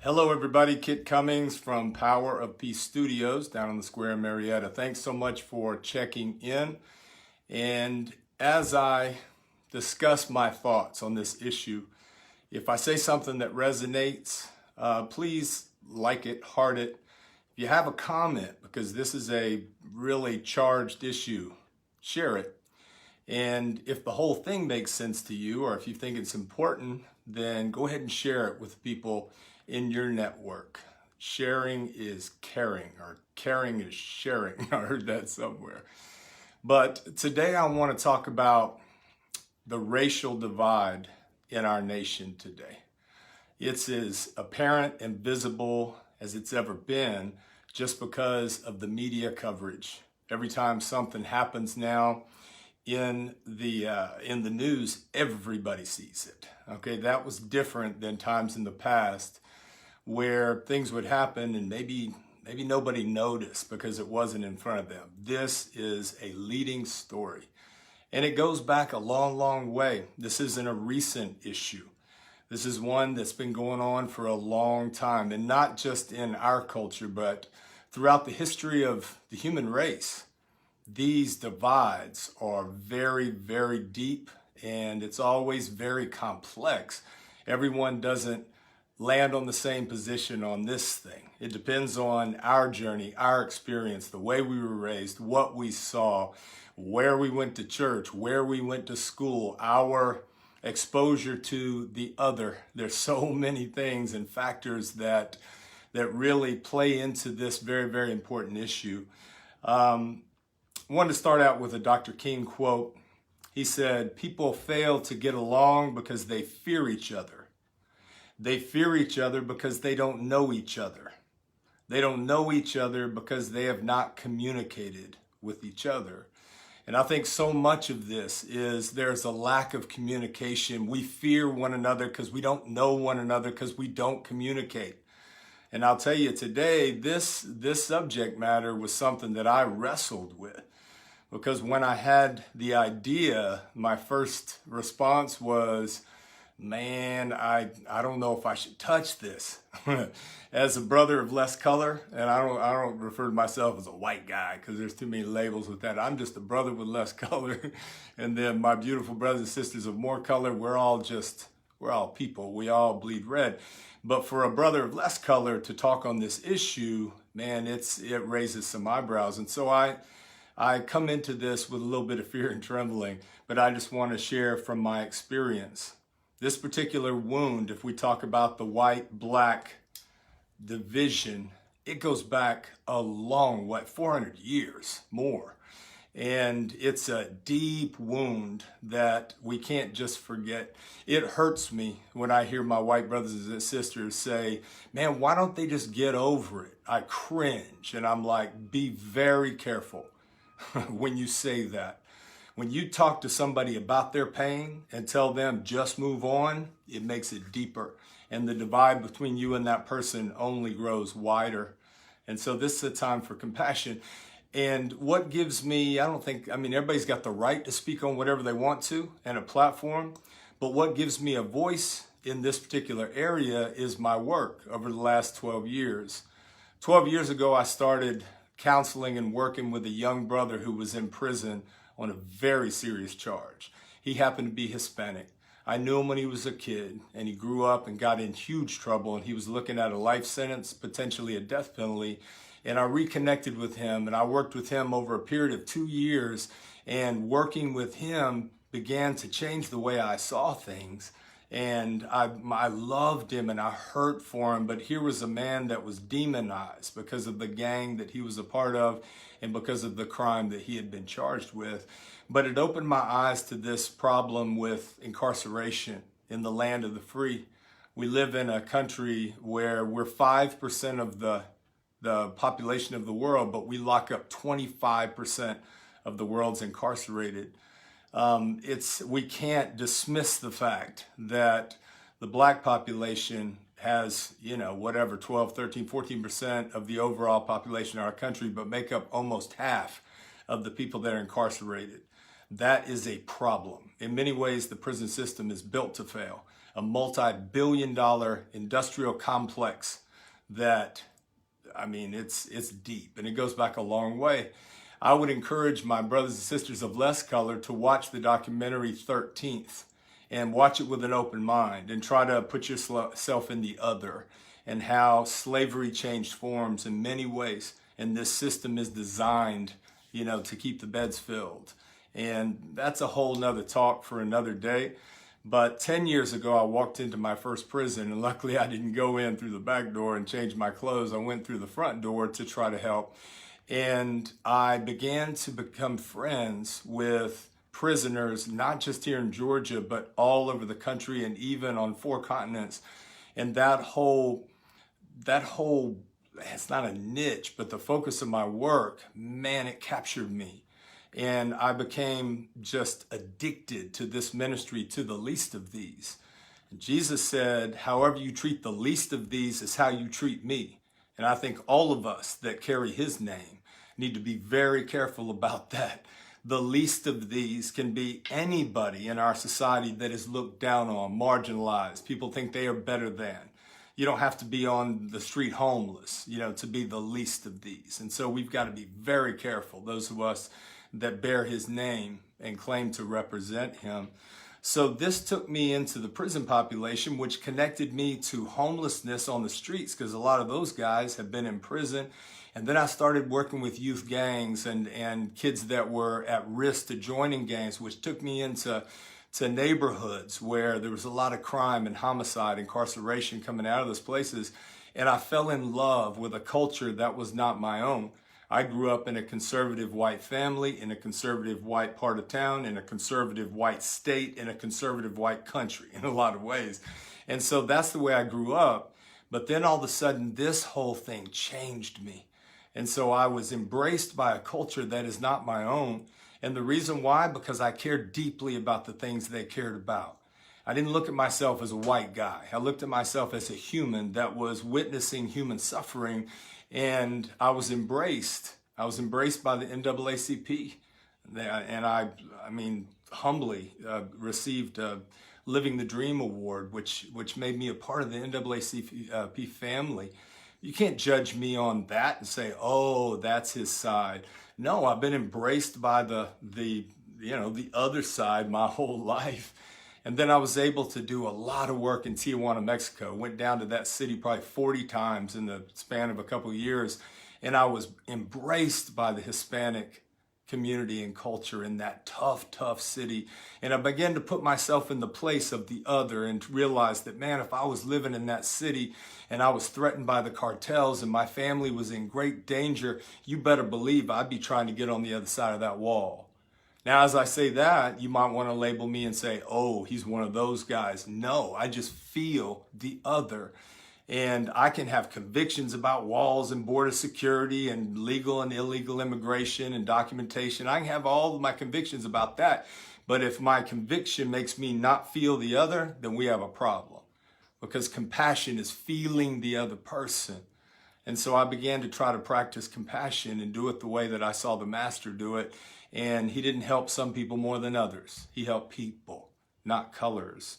Hello everybody, Kit Cummings from Power of Peace Studios down on the square in Marietta. Thanks so much for checking in. And as I discuss my thoughts on this issue, if I say something that resonates, please like it, heart it. If you have a comment, because this is a really charged issue, share it. And if the whole thing makes sense to you, or if you think it's important, then go ahead and share it with people in your network. Sharing is caring, or caring is sharing. I heard that somewhere. But today I want to talk about the racial divide in our nation today. It's as apparent and visible as it's ever been just because of the media coverage. Every time something happens now in the news, everybody sees it. Okay, that was different than times in the past where things would happen and maybe nobody noticed because it wasn't in front of them. This is a leading story, and it goes back a long, long way. This isn't a recent issue. This is one that's been going on for a long time, and not just in our culture, but throughout the history of the human race. These divides are very, very deep, and it's always very complex. Everyone doesn't land on the same position on this thing. It depends on our journey, our experience, the way we were raised, what we saw, where we went to church, where we went to school, our exposure to the other. There's so many things and factors that really play into this very, very important issue. I wanted to start out with a Dr. King quote. He said, "People fail to get along because they fear each other. They fear each other because they don't know each other. They don't know each other because they have not communicated with each other." And I think so much of this is there's a lack of communication. We fear one another because we don't know one another, because we don't communicate. And I'll tell you today, this subject matter was something that I wrestled with, because when I had the idea, my first response was, man, I don't know if I should touch this. As a brother of less color, and I don't refer to myself as a white guy because there's too many labels with that. I'm just a brother with less color. And then my beautiful brothers and sisters of more color, we're all people. We all bleed red. But for a brother of less color to talk on this issue, man, it raises some eyebrows. And so I come into this with a little bit of fear and trembling, but I just want to share from my experience. This particular wound, if we talk about the white-black division, it goes back a long way, 400 years more. And it's a deep wound that we can't just forget. It hurts me when I hear my white brothers and sisters say, man, why don't they just get over it? I cringe, and I'm like, be very careful when you say that. When you talk to somebody about their pain and tell them just move on, it makes it deeper. And the divide between you and that person only grows wider. And so this is a time for compassion. And what gives me, everybody's got the right to speak on whatever they want to and a platform. But what gives me a voice in this particular area is my work over the last 12 years. 12 years ago, I started counseling and working with a young brother who was in prison on a very serious charge. He happened to be Hispanic. I knew him when he was a kid, and he grew up and got in huge trouble, and he was looking at a life sentence, potentially a death penalty. And I reconnected with him, and I worked with him over a period of 2 years, and working with him began to change the way I saw things. And I loved him and I hurt for him, but here was a man that was demonized because of the gang that he was a part of and because of the crime that he had been charged with. But it opened my eyes to this problem with incarceration in the land of the free. We live in a country where we're 5% of the population of the world, but we lock up 25% of the world's incarcerated. We can't dismiss the fact that the black population has, 12, 13, 14% of the overall population of our country, but make up almost half of the people that are incarcerated. That is a problem. In many ways, the prison system is built to fail. a multi-billion-dollar industrial complex that, I mean, it's deep and it goes back a long way. I would encourage my brothers and sisters of less color to watch the documentary 13th and watch it with an open mind and try to put yourself in the other and how slavery changed forms in many ways. And this system is designed, you know, to keep the beds filled. And that's a whole nother talk for another day. But 10 years ago, I walked into my first prison, and luckily I didn't go in through the back door and change my clothes. I went through the front door to try to help. And I began to become friends with prisoners, not just here in Georgia, but all over the country and even on 4 continents. And that whole, it's not a niche, but the focus of my work, man, it captured me. And I became just addicted to this ministry, to the least of these. And Jesus said, however you treat the least of these is how you treat me. And I think all of us that carry his name need to be very careful about that. The least of these can be anybody in our society that is looked down on, marginalized. People think they are better than. You don't have to be on the street homeless, you know, to be the least of these. And so we've got to be very careful, those of us that bear his name and claim to represent him. So this took me into the prison population, which connected me to homelessness on the streets, because a lot of those guys have been in prison. And then I started working with youth gangs and kids that were at risk to joining gangs, which took me into neighborhoods where there was a lot of crime and homicide, incarceration coming out of those places. And I fell in love with a culture that was not my own. I grew up in a conservative white family, in a conservative white part of town, in a conservative white state, in a conservative white country in a lot of ways. And so that's the way I grew up. But then all of a sudden, this whole thing changed me. And so I was embraced by a culture that is not my own. And the reason why, because I cared deeply about the things they cared about. I didn't look at myself as a white guy. I looked at myself as a human that was witnessing human suffering. And I was embraced. I was embraced by the NAACP. And I mean, humbly received a Living the Dream Award, which made me a part of the NAACP family. You can't judge me on that and say, oh, that's his side. No, I've been embraced by the other side my whole life. And then I was able to do a lot of work in Tijuana, Mexico. Went down to that city probably 40 times in the span of a couple of years. And I was embraced by the Hispanic community and culture in that tough city. And I began to put myself in the place of the other and realize that, man, if I was living in that city and I was threatened by the cartels and my family was in great danger, you better believe I'd be trying to get on the other side of that wall. Now, as I say that, you might want to label me and say, oh, he's one of those guys. No, I just feel the other. And I can have convictions about walls and border security and legal and illegal immigration and documentation. I can have all of my convictions about that. But if my conviction makes me not feel the other, then we have a problem. Because compassion is feeling the other person. And so I began to try to practice compassion and do it the way that I saw the master do it. And he didn't help some people more than others. He helped people, not colors.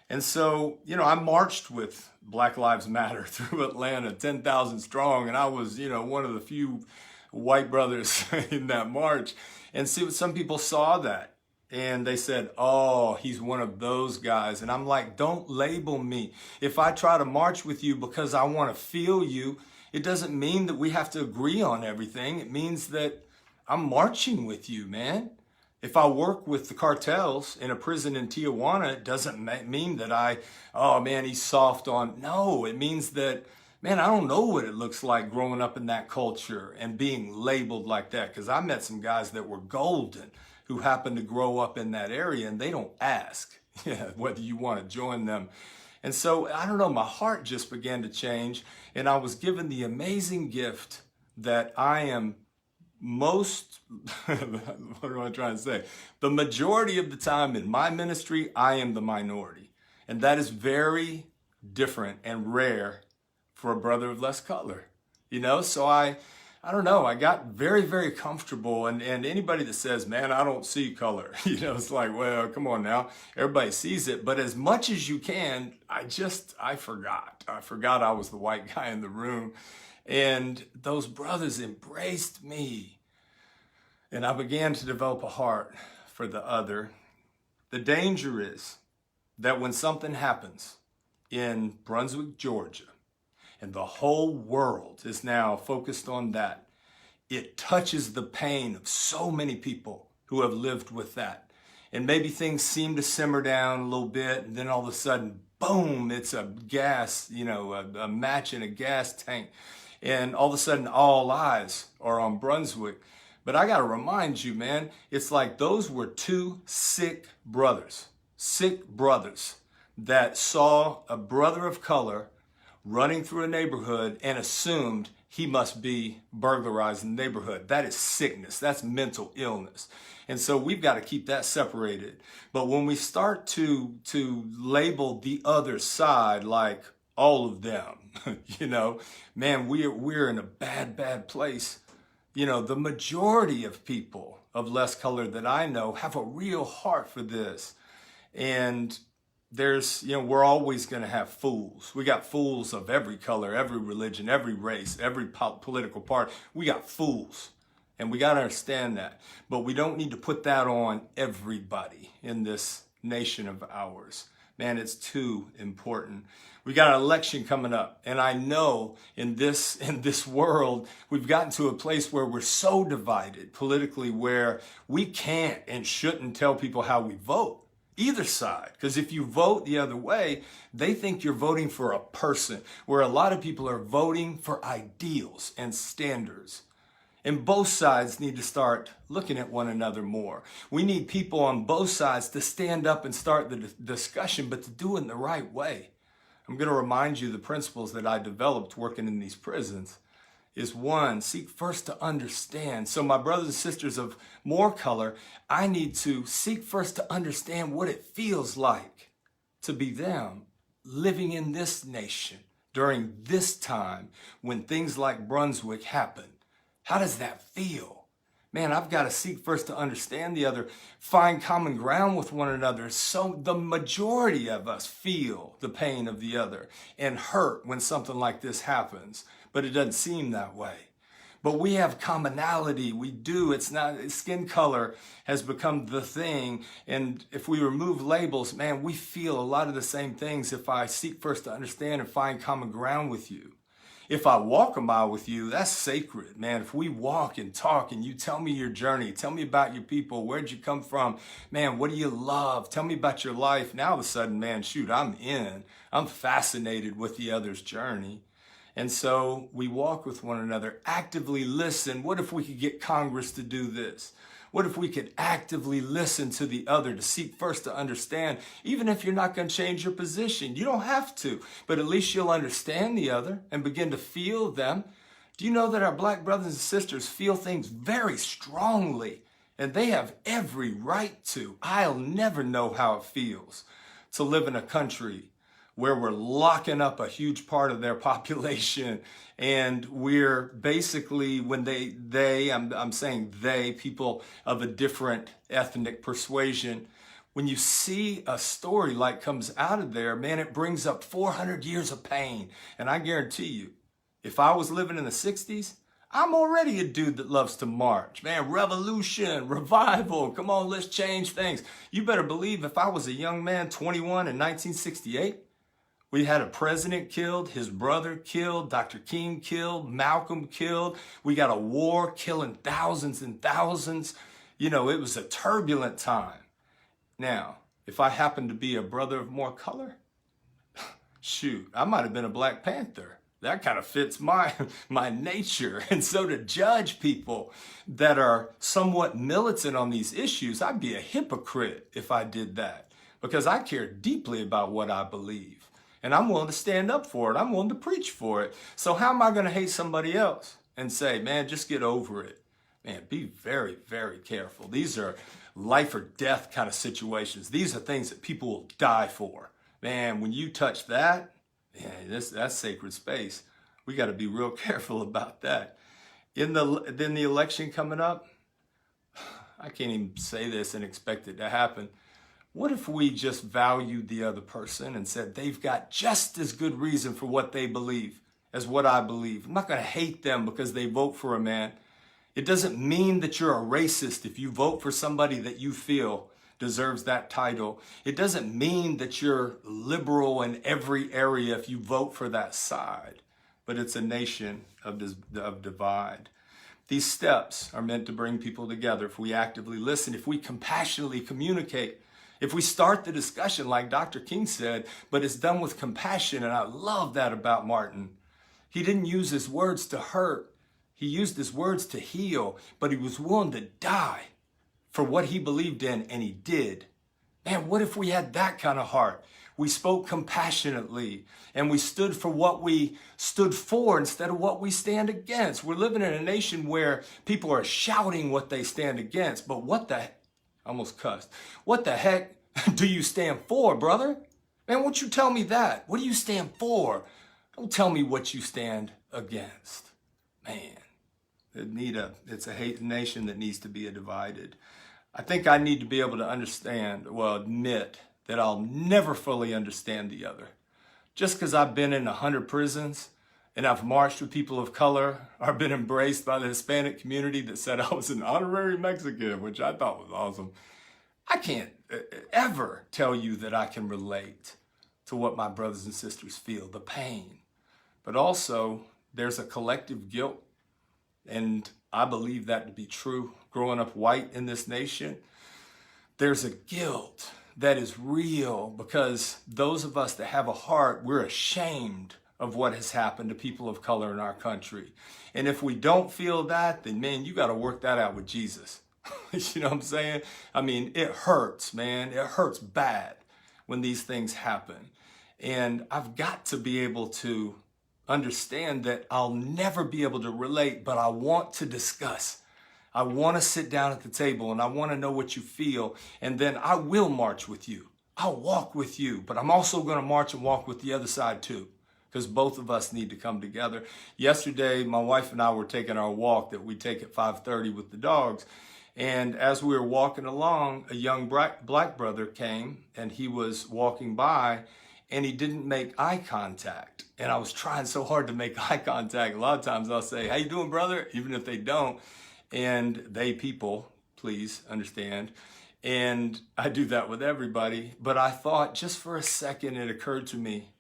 And so, you know, I marched with Black Lives Matter through Atlanta, 10,000 strong. And I was, you know, one of the few white brothers in that march. And see, some people saw that and they said, oh, he's one of those guys. And I'm like, don't label me. If I try to march with you because I want to feel you, it doesn't mean that we have to agree on everything. It means that I'm marching with you, man. If I work with the cartels in a prison in Tijuana, it doesn't mean that oh man, he's soft on. No, it means that, man, I don't know what it looks like growing up in that culture and being labeled like that. Because I met some guys that were golden who happened to grow up in that area and they don't ask whether you want to join them. And so, I don't know, my heart just began to change. And I was given the amazing gift that I am what am I trying to say? The majority of the time in my ministry, I am the minority. And that is very different and rare for a brother of less color. You know, so I I don't know, I got very, very comfortable. And anybody that says, man, I don't see color, it's like, well, come on now. Everybody sees it. But as much as you can, I forgot. I forgot I was the white guy in the room. And those brothers embraced me. And I began to develop a heart for the other. The danger is that when something happens in Brunswick, Georgia, and the whole world is now focused on that, it touches the pain of so many people who have lived with that. And maybe things seem to simmer down a little bit, and then all of a sudden, boom, it's a gas, a match in a gas tank. And all of a sudden, all eyes are on Brunswick. But I got to remind you, man, it's like those were two sick brothers that saw a brother of color running through a neighborhood and assumed he must be burglarizing the neighborhood. That is sickness. That's mental illness. And so we've got to keep that separated. But when we start to label the other side like all of them, man, we're in a bad place. The majority of people of less color that I know have a real heart for this. And we're always going to have fools. We got fools of every color, every religion, every race, every political party. We got fools, and we got to understand that. But we don't need to put that on everybody in this nation of ours. Man, it's too important. We got an election coming up, and I know in this world, we've gotten to a place where we're so divided politically where we can't and shouldn't tell people how we vote. Either side, because if you vote the other way, they think you're voting for a person, where a lot of people are voting for ideals and standards. And both sides need to start looking at one another more. We need people on both sides to stand up and start the discussion, but to do it in the right way. I'm going to remind you the principles that I developed working in these prisons is one, seek first to understand. So my brothers and sisters of more color, I need to seek first to understand what it feels like to be them living in this nation during this time when things like Brunswick happen. How does that feel? Man, I've got to seek first to understand the other, find common ground with one another. So the majority of us feel the pain of the other and hurt when something like this happens. But it doesn't seem that way. But we have commonality. We do. It's not, skin color has become the thing. And if we remove labels, man, we feel a lot of the same things if I seek first to understand and find common ground with you. If I walk a mile with you, that's sacred, man. If we walk and talk and you tell me your journey, tell me about your people, where'd you come from? Man, what do you love? Tell me about your life. Now all of a sudden, man, shoot, I'm fascinated with the other's journey. And so we walk with one another, actively listen. What if we could get Congress to do this? What if we could actively listen to the other, to seek first to understand, even if you're not going to change your position? You don't have to, but at least you'll understand the other and begin to feel them. Do you know that our black brothers and sisters feel things very strongly, and they have every right to? I'll never know how it feels to live in a country where we're locking up a huge part of their population, and we're basically, when I'm saying they, people of a different ethnic persuasion, when you see a story like comes out of there, man, it brings up 400 years of pain. And I guarantee you, if I was living in the 60s, I'm already a dude that loves to march. Man, revolution, revival, come on, let's change things. You better believe if I was a young man, 21 in 1968, we had a president killed, his brother killed, Dr. King killed, Malcolm killed. We got a war killing thousands and thousands. It was a turbulent time. Now, if I happened to be a brother of more color, shoot, I might have been a Black Panther. That kind of fits my nature. And so to judge people that are somewhat militant on these issues, I'd be a hypocrite if I did that, because I care deeply about what I believe. And I'm willing to stand up for it. I'm willing to preach for it. So how am I going to hate somebody else and say, man, just get over it? Man, be very, very careful. These are life or death kind of situations. These are things that people will die for. Man, when you touch that, man, that's sacred space. We got to be real careful about that. Then the election coming up, I can't even say this and expect it to happen. What if we just valued the other person and said they've got just as good reason for what they believe as what I believe? I'm not going to hate them because they vote for a man. It doesn't mean that you're a racist if you vote for somebody that you feel deserves that title. It doesn't mean that you're liberal in every area if you vote for that side. But it's a nation of divide. These steps are meant to bring people together if we actively listen, if we compassionately communicate, if we start the discussion like Dr. King said, but it's done with compassion. And I love that about Martin. He didn't use his words to hurt. He used his words to heal, but he was willing to die for what he believed in, and he did. Man, what if we had that kind of heart? We spoke compassionately and we stood for what we stood for instead of what we stand against. We're living in a nation where people are shouting what they stand against, but what the, I almost cussed. What the heck do you stand for, brother? Man, won't you tell me that? What do you stand for? Don't tell me what you stand against. Man, it's a hate nation that needs to be divided. I think I need to be able to admit that I'll never fully understand the other. Just because I've been in 100 prisons and I've marched with people of color or been embraced by the Hispanic community that said I was an honorary Mexican, which I thought was awesome. I can't ever tell you that I can relate to what my brothers and sisters feel, the pain. But also, there's a collective guilt, and I believe that to be true. Growing up white in this nation, there's a guilt that is real because those of us that have a heart, we're ashamed of what has happened to people of color in our country. And if we don't feel that, then man, you got to work that out with Jesus. You know what I'm saying? I mean, it hurts, man. It hurts bad when these things happen. And I've got to be able to understand that I'll never be able to relate, but I want to discuss. I want to sit down at the table and I want to know what you feel. And then I will march with you. I'll walk with you, but I'm also going to march and walk with the other side too, because both of us need to come together. Yesterday, my wife and I were taking our walk that we take at 5:30 with the dogs. And as we were walking along, a young black brother came and he was walking by and he didn't make eye contact. And I was trying so hard to make eye contact. A lot of times I'll say, "How you doing, brother?" Even if they don't. And people, please understand. And I do that with everybody. But I thought just for a second, it occurred to me,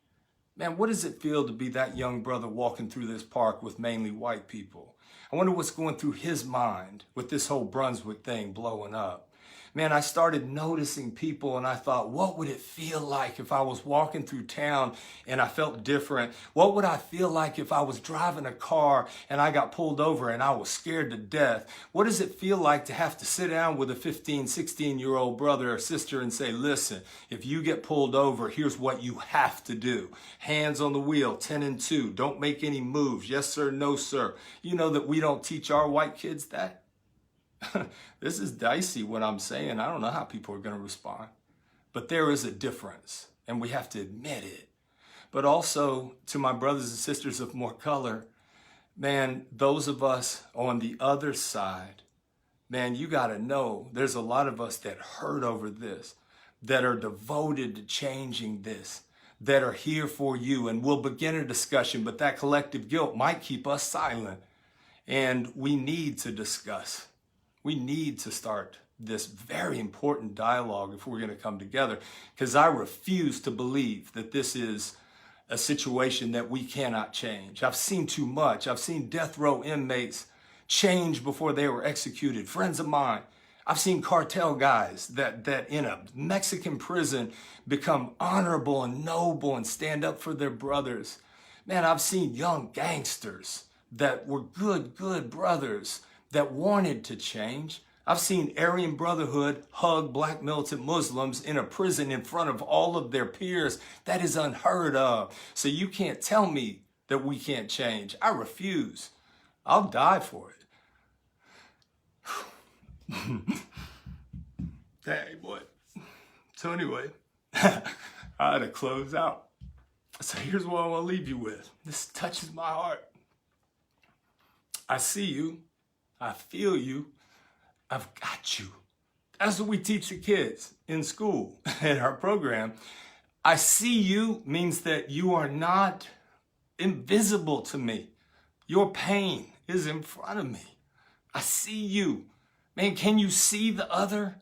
man, what does it feel to be that young brother walking through this park with mainly white people? I wonder what's going through his mind with this whole Brunswick thing blowing up. Man, I started noticing people and I thought, what would it feel like if I was walking through town and I felt different? What would I feel like if I was driving a car and I got pulled over and I was scared to death? What does it feel like to have to sit down with a 15, 16-year-old brother or sister and say, listen, if you get pulled over, here's what you have to do. Hands on the wheel, 10 and 2. Don't make any moves. Yes, sir. No, sir. You know that we don't teach our white kids that? This is dicey what I'm saying. I don't know how people are going to respond. But there is a difference, and we have to admit it. But also, to my brothers and sisters of more color, man, those of us on the other side, man, you got to know there's a lot of us that hurt over this, that are devoted to changing this, that are here for you, and we'll begin a discussion, but that collective guilt might keep us silent. And we need to discuss. We need to start this very important dialogue if we're going to come together, because I refuse to believe that this is a situation that we cannot change. I've seen too much. I've seen death row inmates change before they were executed. Friends of mine, I've seen cartel guys that in a Mexican prison become honorable and noble and stand up for their brothers. Man, I've seen young gangsters that were good brothers that wanted to change. I've seen Aryan Brotherhood hug black militant Muslims in a prison in front of all of their peers. That is unheard of. So you can't tell me that we can't change. I refuse. I'll die for it. Hey, boy. So anyway, I had to close out. So here's what I want to leave you with. This touches my heart. I see you. I feel you. I've got you. That's what we teach the kids in school, in our program. I see you means that you are not invisible to me. Your pain is in front of me. I see you. Man, can you see the other?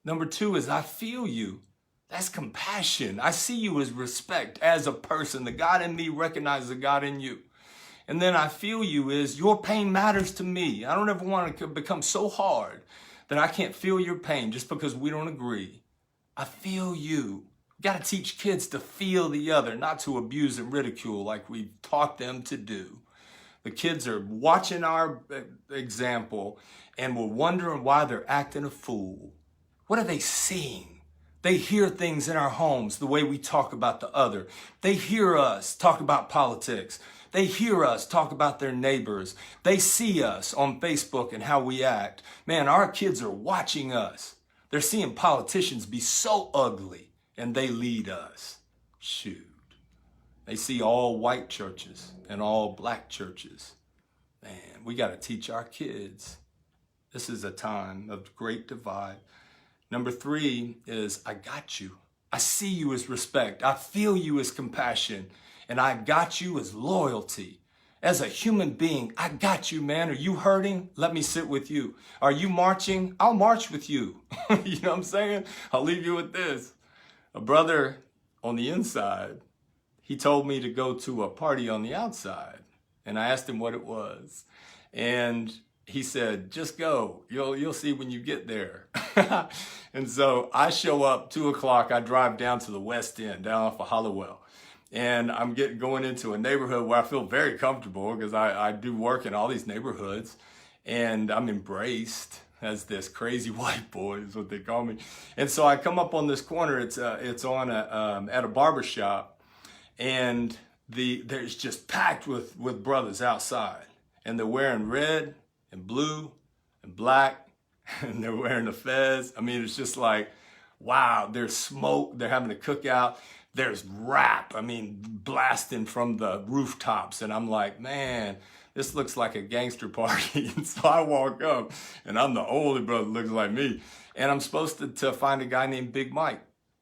Number two is I feel you. That's compassion. I see you as respect, as a person. The God in me recognizes the God in you. And then I feel you is your pain matters to me. I don't ever want to become so hard that I can't feel your pain just because we don't agree. I feel you. We got to teach kids to feel the other, not to abuse and ridicule like we've taught them to do. The kids are watching our example and we're wondering why they're acting a fool. What are they seeing? They hear things in our homes, the way we talk about the other. They hear us talk about politics. They hear us talk about their neighbors. They see us on Facebook and how we act. Man, our kids are watching us. They're seeing politicians be so ugly and they lead us. Shoot. They see all white churches and all black churches. Man, we got to teach our kids. This is a time of great divide. Number three is I got you. I see you as respect. I feel you as compassion. And I got you as loyalty. As a human being, I got you, man. Are you hurting? Let me sit with you. Are you marching? I'll march with you. You know what I'm saying? I'll leave you with this. A brother on the inside, he told me to go to a party on the outside. And I asked him what it was. And he said, just go. You'll see when you get there. And so I show up 2 o'clock. I drive down to the West End, down off of Hollowell. And I'm going into a neighborhood where I feel very comfortable because I do work in all these neighborhoods. And I'm embraced as this crazy white boy is what they call me. And so I come up on this corner. It's on at a barber shop. And there's just packed with brothers outside. And they're wearing red and blue and black. And they're wearing the fez. I mean, it's just like, wow, there's smoke. They're having a cookout. There's rap, blasting from the rooftops. And I'm like, man, this looks like a gangster party. And so I walk up, and I'm the only brother that looks like me. And I'm supposed to find a guy named Big Mike.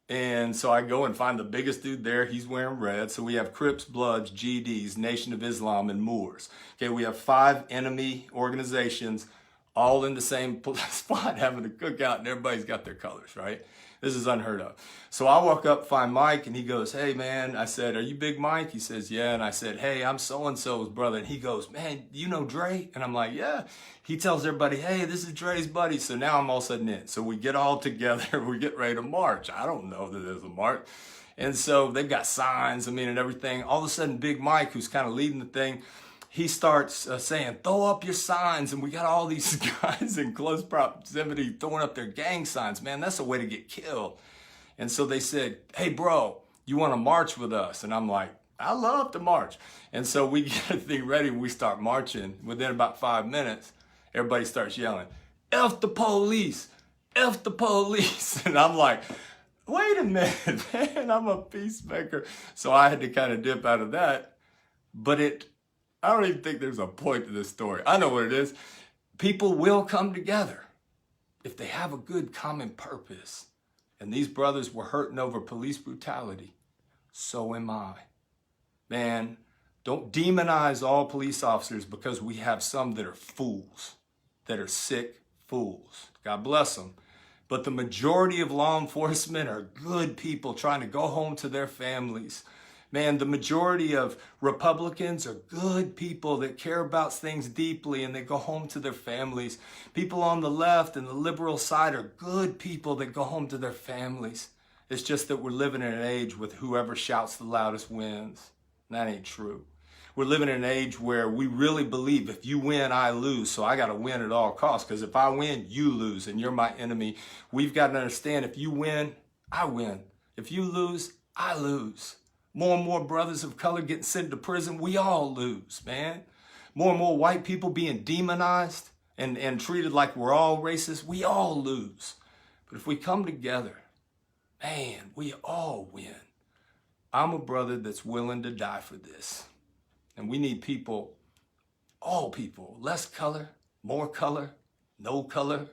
And so I go and find the biggest dude there. He's wearing red. So we have Crips, Bloods, GDs, Nation of Islam, and Moors. Okay, we have 5 enemy organizations all in the same spot having a cookout, and everybody's got their colors, right? This is unheard of. So I walk up, find Mike, and he goes, hey, man. I said, are you Big Mike? He says, yeah. And I said, hey, I'm so-and-so's brother. And he goes, man, you know Dre? And I'm like, yeah. He tells everybody, hey, this is Dre's buddy. So now I'm all of a sudden in. So we get all together. We get ready to march. I don't know that there's a march. And so they've got signs, and everything. All of a sudden, Big Mike, who's kind of leading the thing, he starts saying, throw up your signs. And we got all these guys in close proximity throwing up their gang signs. Man, that's a way to get killed. And so they said, hey, bro, you want to march with us? And I'm like, I love to march. And so we get the thing ready. We start marching. Within about 5 minutes, everybody starts yelling, F the police, F the police. And I'm like, wait a minute, man, I'm a peacemaker. So I had to kind of dip out of that. But I don't even think there's a point to this story. I know what it is. People will come together if they have a good common purpose. And these brothers were hurting over police brutality. So am I. Man, don't demonize all police officers because we have some that are fools, that are sick fools. God bless them. But the majority of law enforcement are good people trying to go home to their families. Man, the majority of Republicans are good people that care about things deeply and they go home to their families. People on the left and the liberal side are good people that go home to their families. It's just that we're living in an age with whoever shouts the loudest wins. And that ain't true. We're living in an age where we really believe if you win, I lose. So I got to win at all costs because if I win, you lose and you're my enemy. We've got to understand if you win, I win. If you lose, I lose. More and more brothers of color getting sent to prison. We all lose, man. More and more white people being demonized and treated like we're all racist. We all lose. But if we come together, man, we all win. I'm a brother that's willing to die for this. And we need people all people, less color, more color, no color,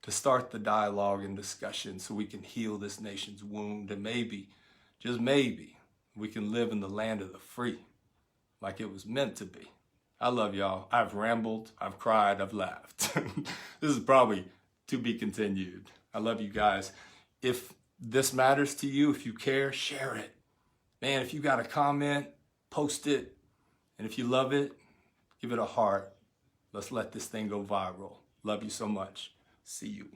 to start the dialogue and discussion so we can heal this nation's wound, and maybe, just maybe, we can live in the land of the free like it was meant to be. I love y'all. I've rambled, I've cried, I've laughed. This is probably to be continued. I love you guys. If this matters to you, if you care, share it. Man, if you got a comment, post it. And if you love it, give it a heart. Let's let this thing go viral. Love you so much. See you.